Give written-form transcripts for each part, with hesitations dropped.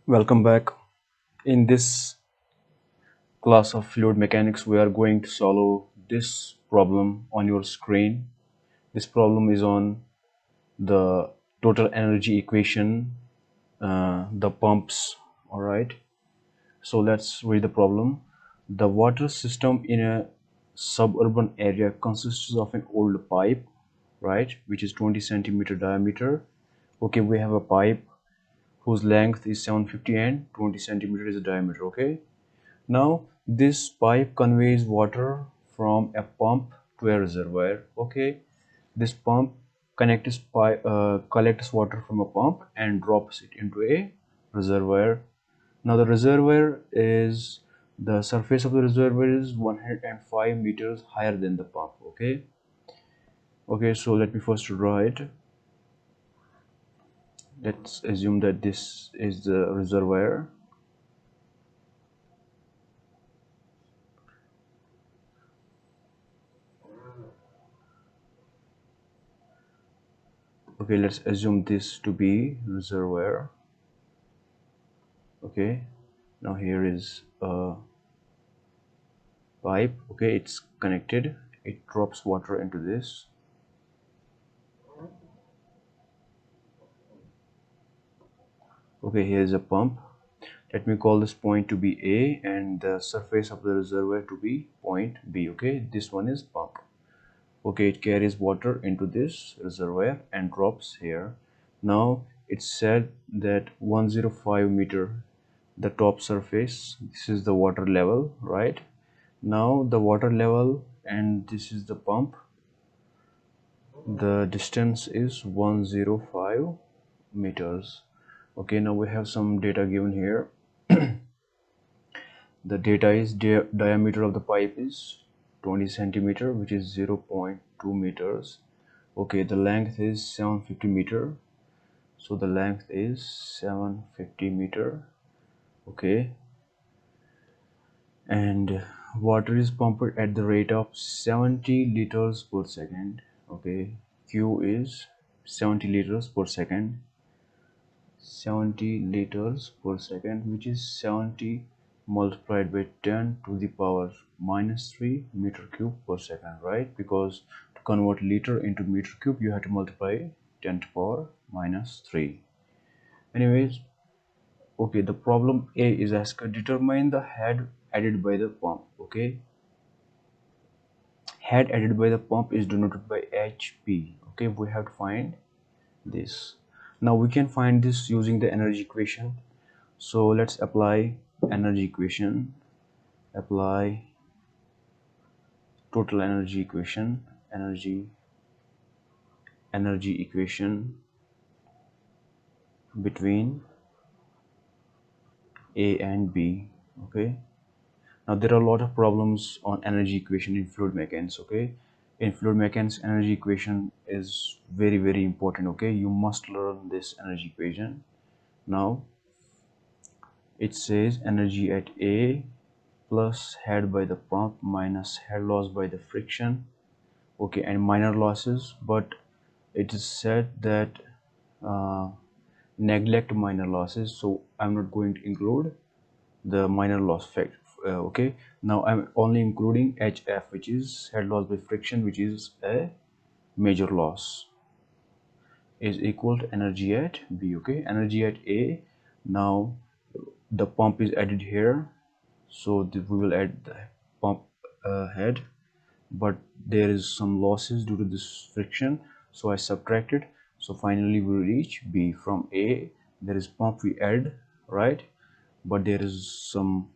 Welcome back. In this class of fluid mechanics, we are going to solve this problem on your screen. This problem is on the total energy equation, the pumps. All right. So let's read the problem. The water system in a suburban area consists of an old pipe, right, which is 20 centimeter diameter. Okay, we have a pipe whose length is 750 and 20 centimeter is the diameter. Okay. Now this pipe conveys water from a pump to a reservoir. Okay, this pump collects water from a pump and drops it into a reservoir. Now the reservoir is the surface of the reservoir is 105 meters higher than the pump. Okay, so let me first draw it. Let's assume that this is the reservoir. Okay, let's assume this to be reservoir. Okay, now here is a pipe. Okay, it's connected. It drops water into this. Okay, here's a pump. Let me call this point to be A and the surface of the reservoir to be point B. Okay, this one is pump. Okay, it carries water into this reservoir and drops here. Now it's said that 105 meter the top surface, this is the water level, right? Now the water level and this is the pump, the distance is 105 meters. Okay, now we have some data given here. The data is diameter of the pipe is 20 centimeter, which is 0.2 meters. Okay, the length is 750 meter, so the length is 750 meter. Okay, and water is pumped at the rate of 70 liters per second. Okay, Q is 70 liters per second. 70 liters per second, which is 70 multiplied by 10 to the power minus 3 meter cube per second, right? Because to convert liter into meter cube you have to multiply 10 to power minus 3. Anyways, okay, the problem A is asked, determine the head added by the pump. Okay, head added by the pump is denoted by HP. Okay, we have to find this. Now we can find this using the energy equation. So let's apply energy equation. Apply total energy equation. Energy equation between A and B. Okay, now there are a lot of problems on energy equation in fluid mechanics. Okay, in fluid mechanics energy equation is very important. Okay, you must learn this energy equation. Now it says energy at A plus head by the pump minus head loss by the friction. Okay, and minor losses, but it is said that uh, neglect minor losses, so I'm not going to include the minor loss fact. Okay, now I'm only including HF, which is head loss by friction, which is a major loss, is equal to energy at B. Okay, energy at A. Now the pump is added here, so we will add the pump head, but there is some losses due to this friction, so I subtracted. So finally we reach B. From A there is pump we add, right, but there is some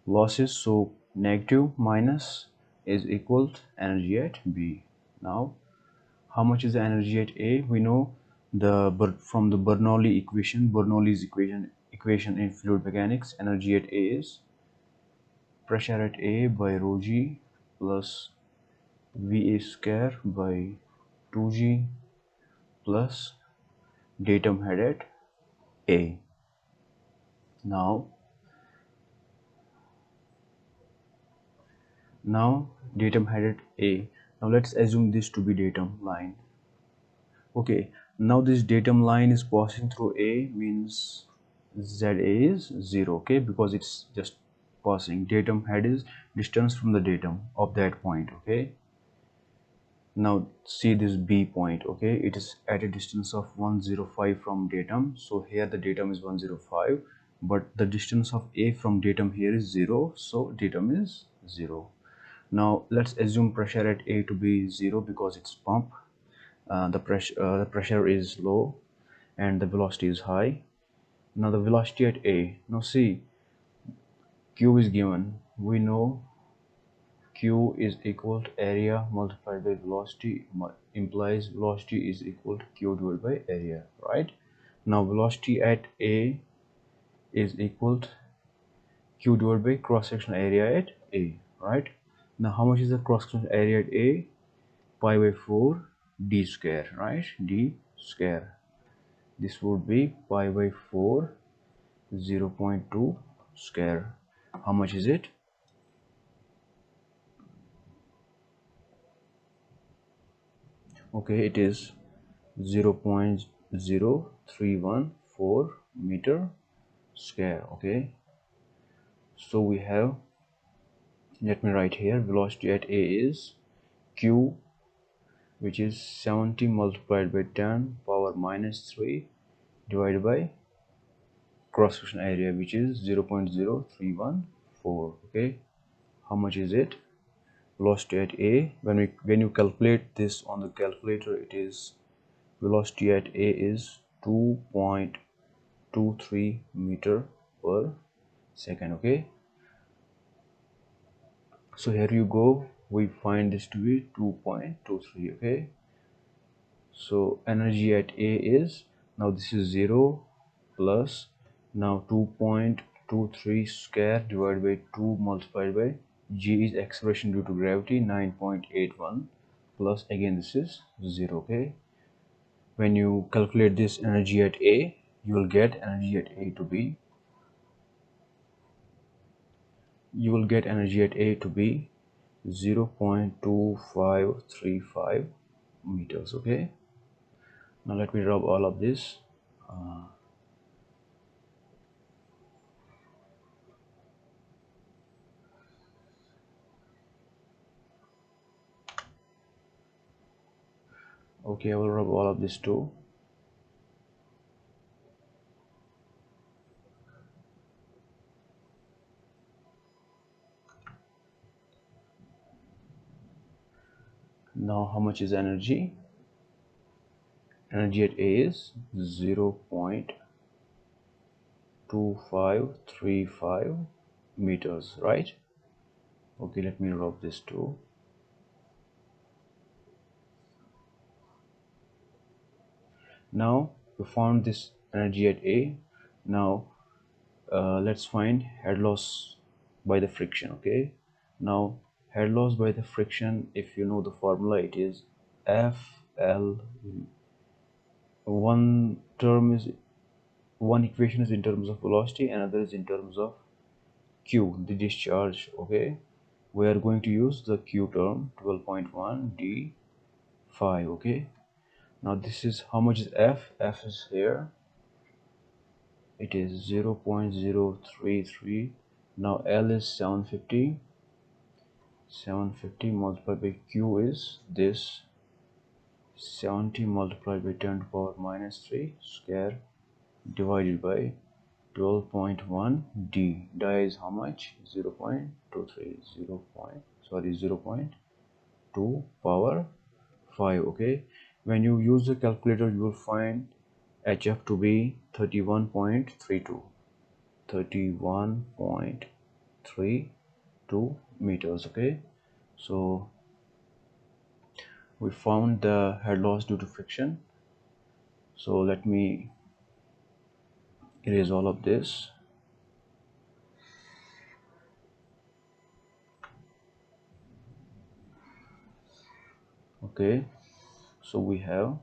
losses, so negative minus is equal to energy at B. Now how much is the energy at A? We know from the Bernoulli's equation in fluid mechanics. Energy at A is pressure at A by rho G plus VA square by 2G plus datum head at A. Now datum head at A. Now let's assume this to be datum line. Okay, now this datum line is passing through A, means ZA is 0, okay, because it's just passing. Datum head is distance from the datum of that point, okay. Now see this B point, okay, it is at a distance of 105 from datum. So here the datum is 105, but the distance of A from datum here is 0, so datum is 0. Now let's assume pressure at A to be 0 because it's pump. The pressure is low and the velocity is high. Now the velocity at A, now see, Q is given. We know Q is equal to area multiplied by velocity, implies velocity is equal to Q divided by area, right? Now velocity at A is equal to Q divided by cross-sectional area at A, right? Now how much is the cross-sectional area at A? Pi by 4 d square, right? D square. This would be pi by 4 0.2 square. How much is it? Okay, it is 0.0314 meter square. Okay, so we have, let me write here, velocity at A is Q, which is 70 multiplied by 10 power minus 3 divided by cross section area, which is 0.0314. Okay, how much is it? Velocity at A, when you calculate this on the calculator, it is, velocity at A is 2.23 meter per second. Okay, so here you go, we find this to be 2.23. okay, so energy at A is, now this is 0 plus, now 2.23 square divided by 2 multiplied by G is acceleration due to gravity 9.81 plus, again this is 0. Okay, when you calculate this energy at A, you will get energy at A to be, 0.2535 meters. Okay, now let me rub all of this. Okay, I will rub all of this too. Now how much is energy? Energy at A is 0.2535 meters, right? Okay, let me rub this too. Now we found this energy at A. Now let's find head loss by the friction. Okay, now head loss by the friction, if you know the formula, it is FL. One equation is in terms of velocity, another is in terms of Q, the discharge. Okay, we are going to use the Q term, 12.1 d5. Okay, now this is, how much is F? F is here, it is 0.033. now L is 750 multiplied by Q is this, 70 multiplied by 10 to the power minus 3 square divided by 12.1 d. Di is how much? 0.23, 0.2 power 5. Okay, when you use the calculator, you will find HF to be 31.32 meters. Okay, so we found the head loss due to friction. So let me erase all of this. Okay, so we have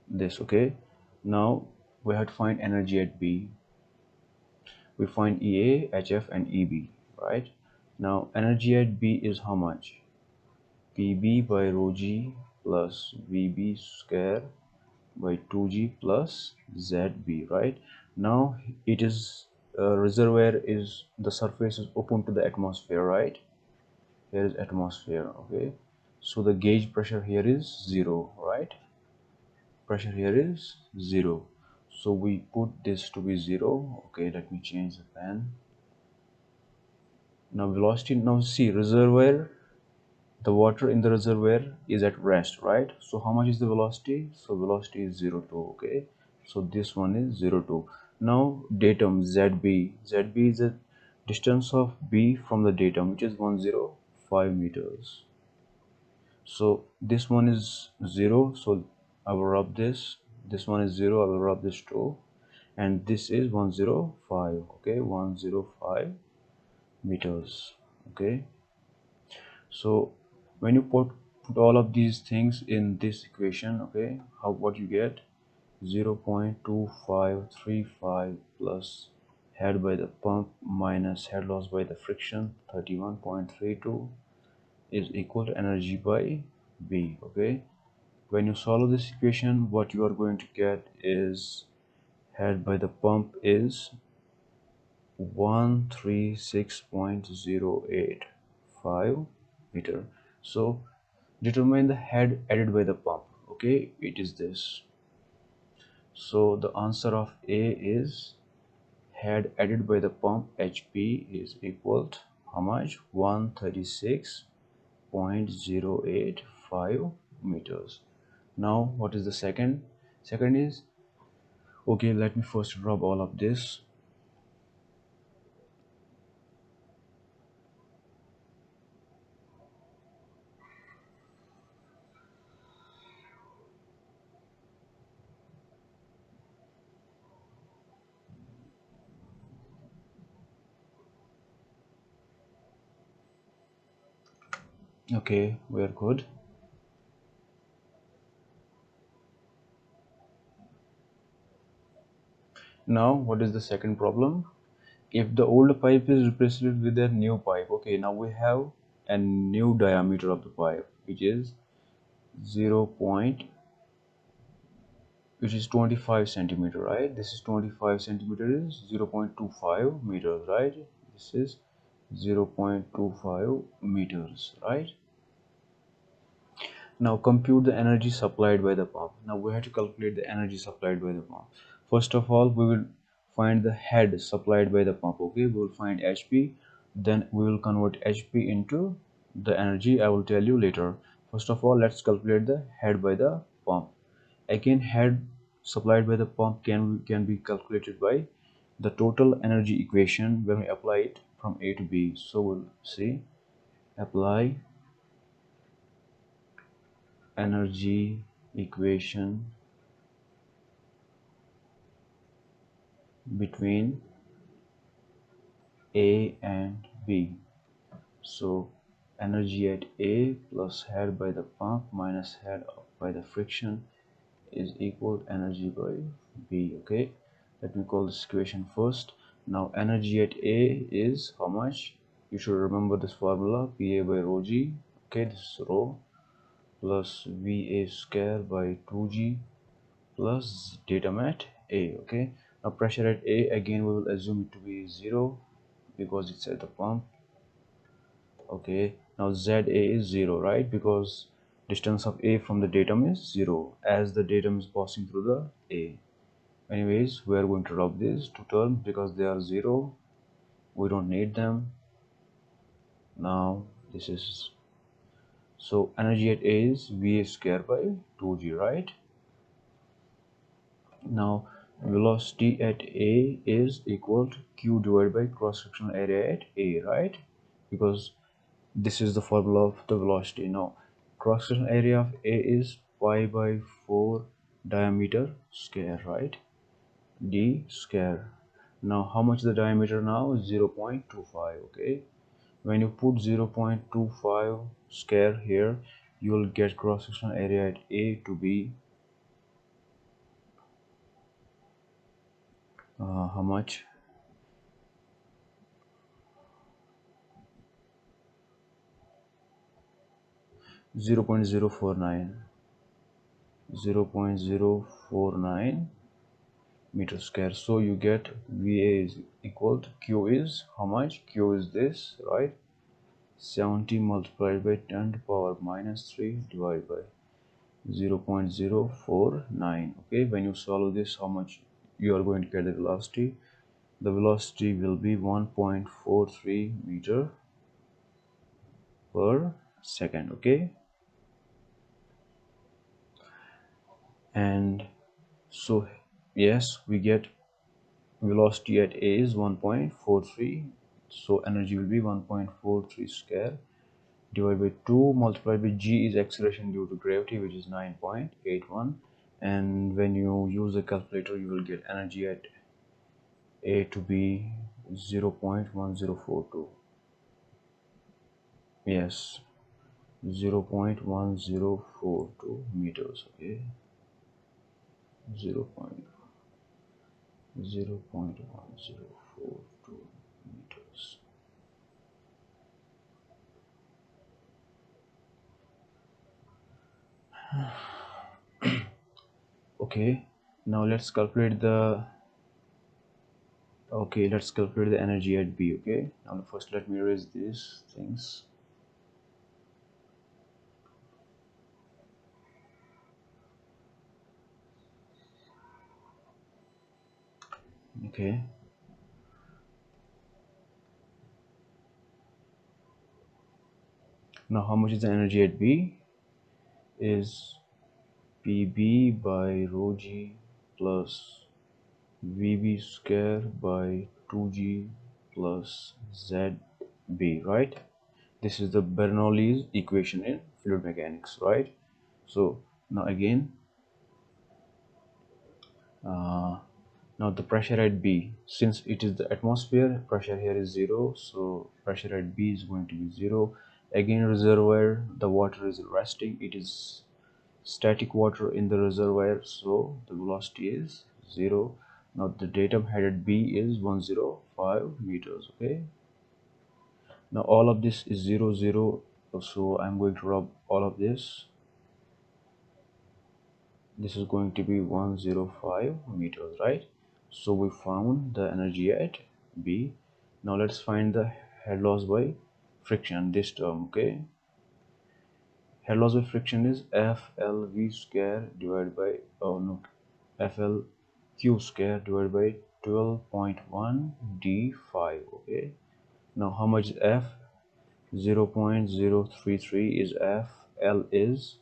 this. Okay, now we have to find energy at B. We find EA, HF and EB, right? Now energy at B is how much? PB by rho G plus VB square by 2G plus ZB, right? Now it is reservoir is the surface is open to the atmosphere, right? Here is atmosphere, okay? So the gauge pressure here is 0, right? Pressure here is 0. So we put this to be 0. Okay, let me change the pen. Now velocity, now see reservoir, the water in the reservoir is at rest, right? So how much is the velocity? So velocity is 0 2, okay? So this one is 0 2. Now datum zb is the distance of b from the datum, which is 105 meters. So this one is 0, so I will rub this one is 0, I will rub this too, and this is 105, okay, 105 meters, okay. So when you put all of these things in this equation, okay, what you get? 0.2535 plus head by the pump minus head loss by the friction 31.32 is equal to energy by B, okay. When you solve this equation, what you are going to get is head by the pump is 136.085 meter. So determine the head added by the pump, okay, it is this. So the answer of A is head added by the pump HP is equal to how much? 136.085 meters. Now what is the second? Second is, okay, let me first rub all of this. Okay, we are good. Now what is the second problem? If the old pipe is replaced with a new pipe, okay, now we have a new diameter of the pipe, which is 0 point, which is 25 centimeter, right? This is 25 centimeter is 0.25 meters, right? This is 0.25 meters, right? Now compute the energy supplied by the pump. Now we have to calculate the energy supplied by the pump. First of all, we will find the head supplied by the pump, okay? We will find HP, then we will convert HP into the energy. I will tell you later. First of all, let's calculate the head by the pump. Again, head supplied by the pump can be calculated by the total energy equation when we apply it from A to B. So we'll see, apply energy equation between A and B. So energy at A plus head by the pump minus head by the friction is equal to energy by B, okay. Let me call this equation first. Now energy at A is how much? You should remember this formula, PA by rho G, okay, this is rho plus VA square by 2G plus datum at A, okay. Now pressure at A, again we will assume it to be 0 because it's at the pump, okay. Now ZA is 0, right, because distance of A from the datum is 0 as the datum is passing through the A. Anyways, we are going to drop these two terms because they are 0, we don't need them. Now this is, so energy at A is VA square by 2G, right. Now velocity at A is equal to Q divided by cross-sectional area at A, right? Because this is the formula of the velocity. Now cross-sectional area of A is pi by 4 diameter square, right? D square. Now how much is the diameter now? 0.25, okay? When you put 0.25 square here, you will get cross-sectional area at A to be how much? 0.049 0.049 meter square. So you get VA is equal to Q is how much? Q is this, right? 70 multiplied by 10 to power minus 3 divided by 0.049. Okay, when you solve this, how much you are going to get the velocity? The velocity will be 1.43 meter per second. Okay, and so yes, we get velocity at A is 1.43, so energy will be 1.43 square divided by 2 multiplied by g is acceleration due to gravity, which is 9.81, and when you use a calculator you will get energy at A to be 0.1042. Yes, 0.1042 meters. Okay, 0.1042 meters. Okay, now let's calculate the energy at B. Okay, now first let me erase these things. Okay, now how much is the energy at B? Is PB by rho G plus VB square by 2G plus ZB, right? This is the Bernoulli's equation in fluid mechanics, right? So now again, uh, now the pressure at B, since it is the atmosphere, pressure here is 0, so pressure at B is going to be 0. Again, reservoir, the water is resting, it is static water in the reservoir, so the velocity is 0. Now the datum head at B is 105 meters. Okay, now all of this is 0 0, so I'm going to rub all of this. This is going to be 105 meters, right? So we found the energy at B. Now let's find the head loss by friction, this term. Okay, head loss by friction is FLV square divided by, oh no, FLQ square divided by 12.1 d5. Okay, now how much is F? 0.033 is F. L is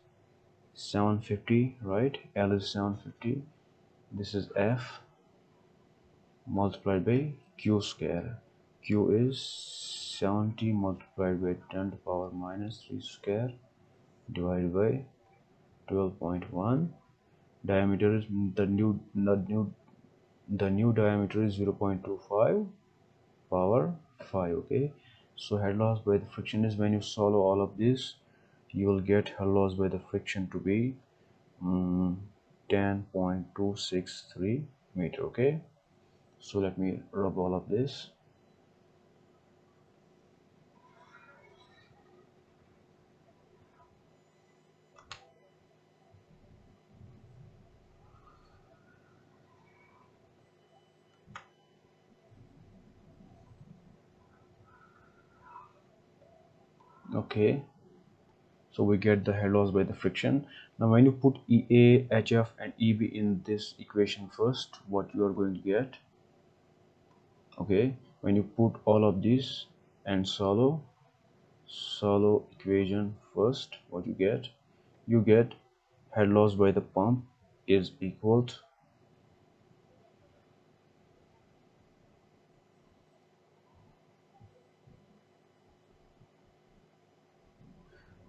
750, right? L is 750. This is F multiplied by Q square. Q is 70 multiplied by 10 to power minus 3 square divided by 12.1. Diameter is the new diameter is 0.25 power 5. Okay, so head loss by the friction is, when you solve all of this, you will get head loss by the friction to be 10.263 meter. Okay, so let me rub all of this. Okay, so we get the head loss by the friction. Now when you put EA, HF and EB in this equation first, what you are going to get? Okay, when you put all of this and solve equation first, what you get? You get head loss by the pump is equal to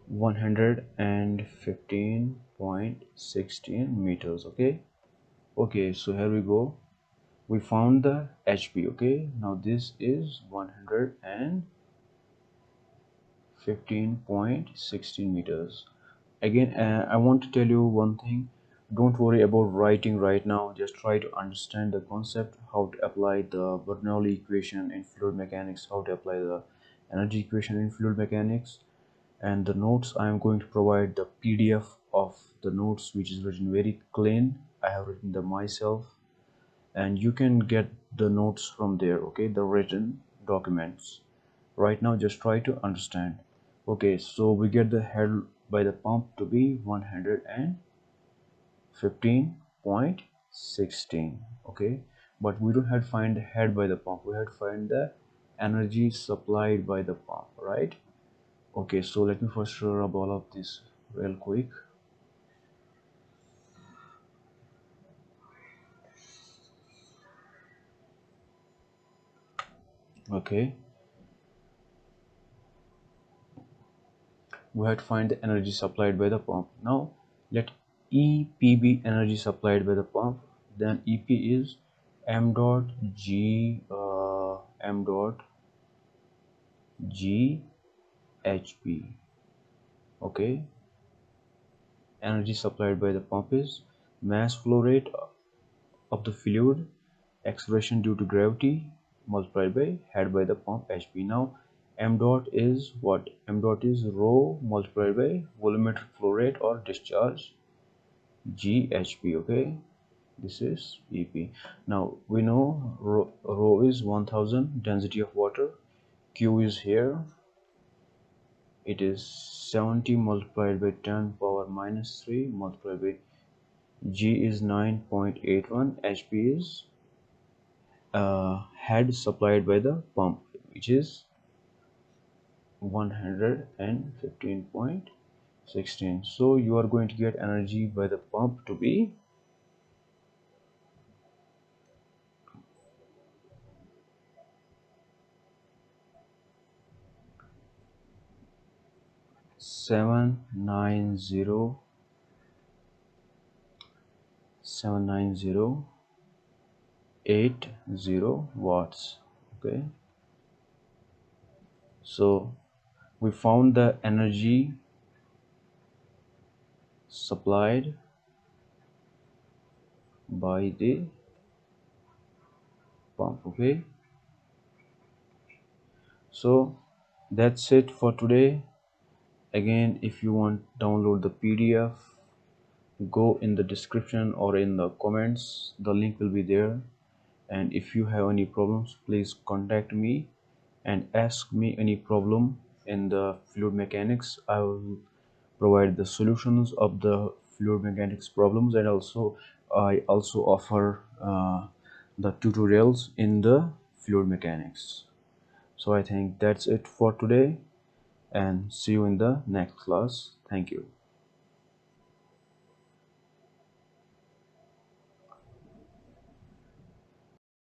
115.16 meters. Okay, so here we go, we found the HP. Okay, now this is 115.16 meters. Again, I want to tell you one thing, don't worry about writing right now, just try to understand the concept, how to apply the Bernoulli equation in fluid mechanics, how to apply the energy equation in fluid mechanics. And the notes, I am going to provide the PDF of the notes, which is written very clean. I have written them myself, and you can get the notes from there, okay, the written documents. Right now just try to understand. Okay, so we get the head by the pump to be 115.16, okay, but we don't have to find the head by the pump, we have to find the energy supplied by the pump, right? Okay, so let me first rub all of this real quick. Okay, we have to find the energy supplied by the pump. Now let EP be energy supplied by the pump, then EP is m dot g m dot g HP. Okay, energy supplied by the pump is mass flow rate of the fluid, acceleration due to gravity multiplied by head by the pump HP. Now m dot is what? M dot is rho multiplied by volumetric flow rate or discharge GHP. Okay, this is EP. Now we know rho is 1000 density of water, Q is here, it is 70 multiplied by 10 power minus 3 multiplied by G is 9.81, HP is head supplied by the pump, which is 115.16. So you are going to get energy by the pump to be 790 watts. Okay, so we found the energy supplied by the pump. Okay, so that's it for today. Again, if you want download the PDF, go in the description or in the comments, the link will be there. And if you have any problems, please contact me and ask me any problem in the fluid mechanics. I will provide the solutions of the fluid mechanics problems, and also I also offer the tutorials in the fluid mechanics. So I think that's it for today, and see you in the next class. Thank you.